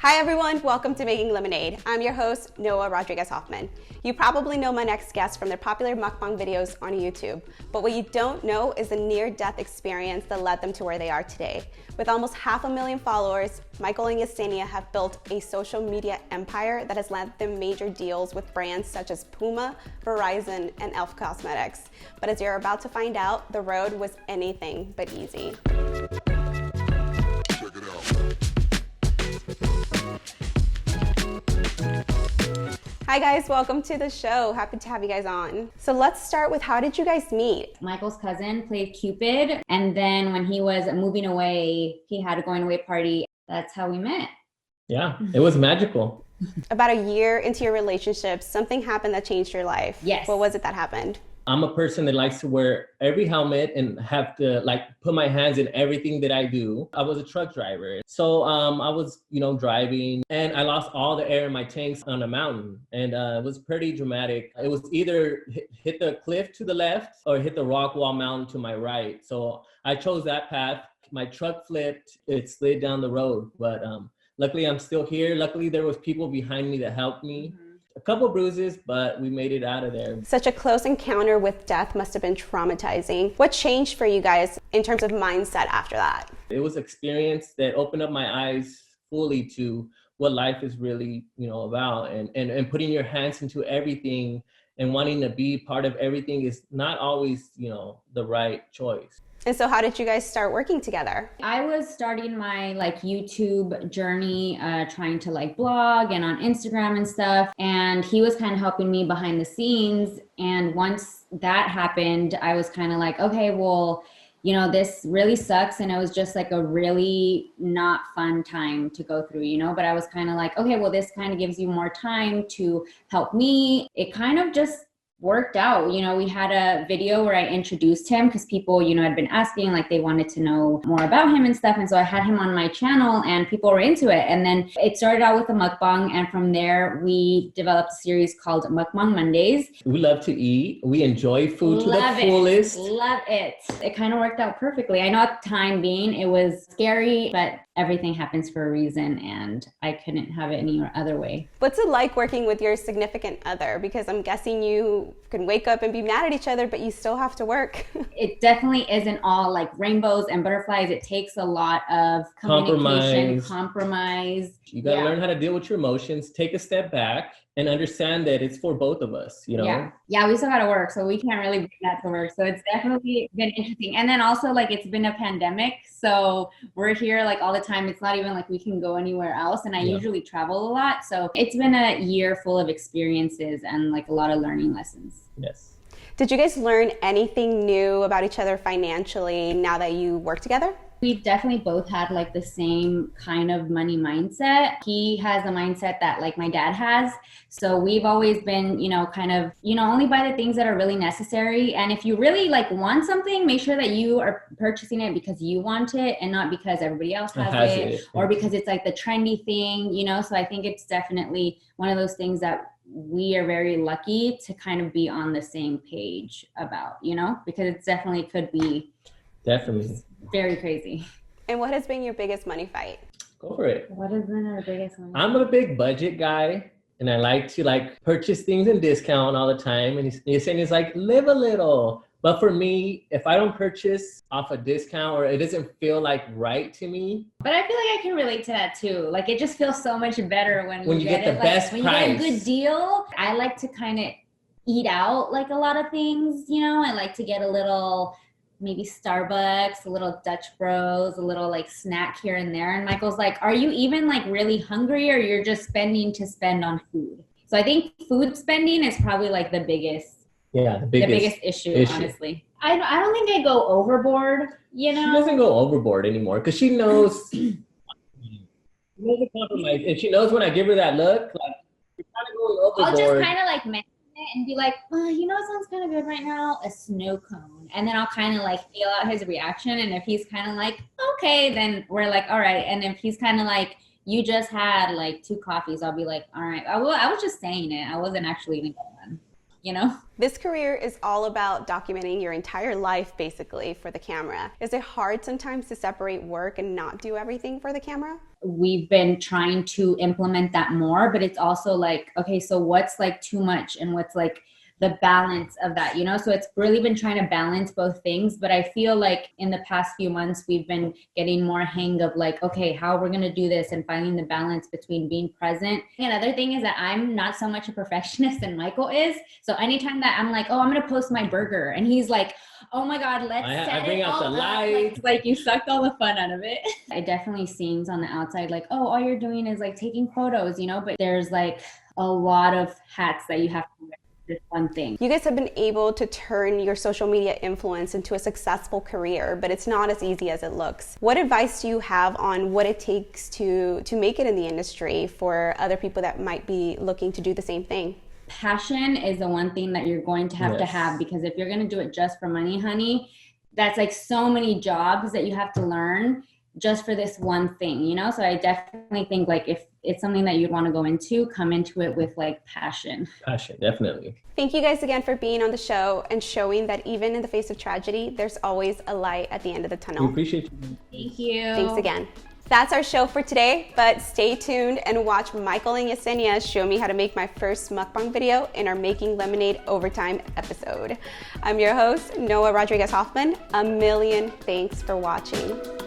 Hi everyone, welcome to Making Lemonade. I'm your host, Noah Rodriguez Hoffman. You probably know my next guest from their popular mukbang videos on YouTube, but what you don't know is the near-death experience that led them to where they are today. With almost 500,000 followers, Michael and Yesenia have built a social media empire that has led them major deals with brands such as PUMA, Verizon, and Elf Cosmetics. But as you're about to find out, the road was anything but easy. Check it out. Hi guys, welcome to the show. Happy to have you guys on. So let's start with, how did you guys meet? Michael's cousin played Cupid, and then when he was moving away, he had a going away party. That's how we met. Yeah, it was magical. About a year into your relationship, something happened that changed your life. Yes. What was it that happened? I'm a person that likes to wear every helmet and have to put my hands in everything that I do. I was a truck driver. So I was, driving, and I lost all the air in my tanks on a mountain. And it was pretty dramatic. It was either hit the cliff to the left or hit the rock wall mountain to my right. So I chose that path. My truck flipped, it slid down the road. But luckily I'm still here. Luckily there was people behind me that helped me. Mm-hmm. A couple bruises, but we made it out of there. Such a close encounter with death must have been traumatizing. What changed for you guys in terms of mindset after that? It was experience that opened up my eyes fully to what life is really, about, and putting your hands into everything and wanting to be part of everything is not always, the right choice. And so how did you guys start working together? I was starting my YouTube journey, trying to blog and on Instagram and stuff. And he was kind of helping me behind the scenes. And once that happened, I was kind of like, okay, well, this really sucks. And it was just a really not fun time to go through, but I was kind of like, okay, well, this kind of gives you more time to help me. It kind of just worked out. We had a video where I introduced him because people, had been asking, they wanted to know more about him and stuff. And so I had him on my channel and people were into it. And then it started out with a mukbang. And from there, we developed a series called Mukbang Mondays. We love to eat. We enjoy food to the fullest. Love it. It kind of worked out perfectly. I know at the time being, it was scary, but everything happens for a reason, and I couldn't have it any other way. What's it like working with your significant other? Because I'm guessing you can wake up and be mad at each other, but you still have to work. It definitely isn't all rainbows and butterflies. It takes a lot of communication, compromise. You got to learn how to deal with your emotions, take a step back, and understand that it's for both of us, Yeah, we still got to work, so we can't really bring that to work. So it's definitely been interesting. And then also, it's been a pandemic, so we're here, all the time. It's not even we can go anywhere else. And I usually travel a lot. So it's been a year full of experiences and, a lot of learning lessons. Yes. Did you guys learn anything new about each other financially now that you work together? We've definitely both had the same kind of money mindset. He has a mindset that my dad has. So we've always been, only buy the things that are really necessary. And if you really want something, make sure that you are purchasing it because you want it and not because everybody else has it. Or because it's the trendy thing, So I think it's definitely one of those things that we are very lucky to kind of be on the same page about, because it definitely could be very crazy. And what has been your biggest money fight? Go for it. What has been our biggest money fight? I'm a big budget guy, and I like to purchase things in discount all the time. And Yesenia's live a little. But for me, if I don't purchase off a discount or it doesn't feel right to me. But I feel I can relate to that too. It just feels so much better when you get the best when price. You get a good deal. I like to kind of eat out a lot of things, I like to get a little, maybe Starbucks, a little Dutch Bros, a little snack here and there. And Michael's are you even really hungry, or you're just spending to spend on food? So I think food spending is probably the biggest. Yeah, the biggest issue, honestly. I don't think I go overboard, She doesn't go overboard anymore because she knows she knows the compromise, and she knows when I give her that look, you're kind of going overboard. I'll just kind of mention it and be oh, it sounds kind of good right now, a snow cone. And then I'll kind of feel out his reaction. And if he's kind of okay, then we're all right. And if he's kind of you just had 2 coffees, I'll be all right. I was just saying it. I wasn't actually even going. you know? This career is all about documenting your entire life, basically, for the camera. Is it hard sometimes to separate work and not do everything for the camera? We've been trying to implement that more, but it's also like, okay, so what's like too much and what's like the balance of that, you know? So it's really been trying to balance both things. But I feel like in the past few months, we've been getting more hang of like, okay, how we're going to do this and finding the balance between being present. Another thing is that I'm not so much a perfectionist and Michael is. So anytime that I'm like, oh, I'm going to post my burger, and he's like, oh my God, I bring out the lights. Like you sucked all the fun out of it. It definitely seems on the outside like, oh, all you're doing is like taking photos, you know, but there's like a lot of hats that you have to wear. This one thing. You guys have been able to turn your social media influence into a successful career, but it's not as easy as it looks. What advice do you have on what it takes to make it in the industry for other people that might be looking to do the same thing? Passion is the one thing that you're going to have, because if you're going to do it just for money, honey, that's like so many jobs that you have to learn just for this one thing, you know? So I definitely think like if it's something that you'd want to go into, come into it with like passion. Passion, definitely. Thank you guys again for being on the show and showing that even in the face of tragedy, there's always a light at the end of the tunnel. We appreciate you. Thank you. Thanks again. That's our show for today, but stay tuned and watch Michael and Yesenia show me how to make my first mukbang video in our Making Lemonade Overtime episode. I'm your host, Noah Rodriguez Hoffman. A million thanks for watching.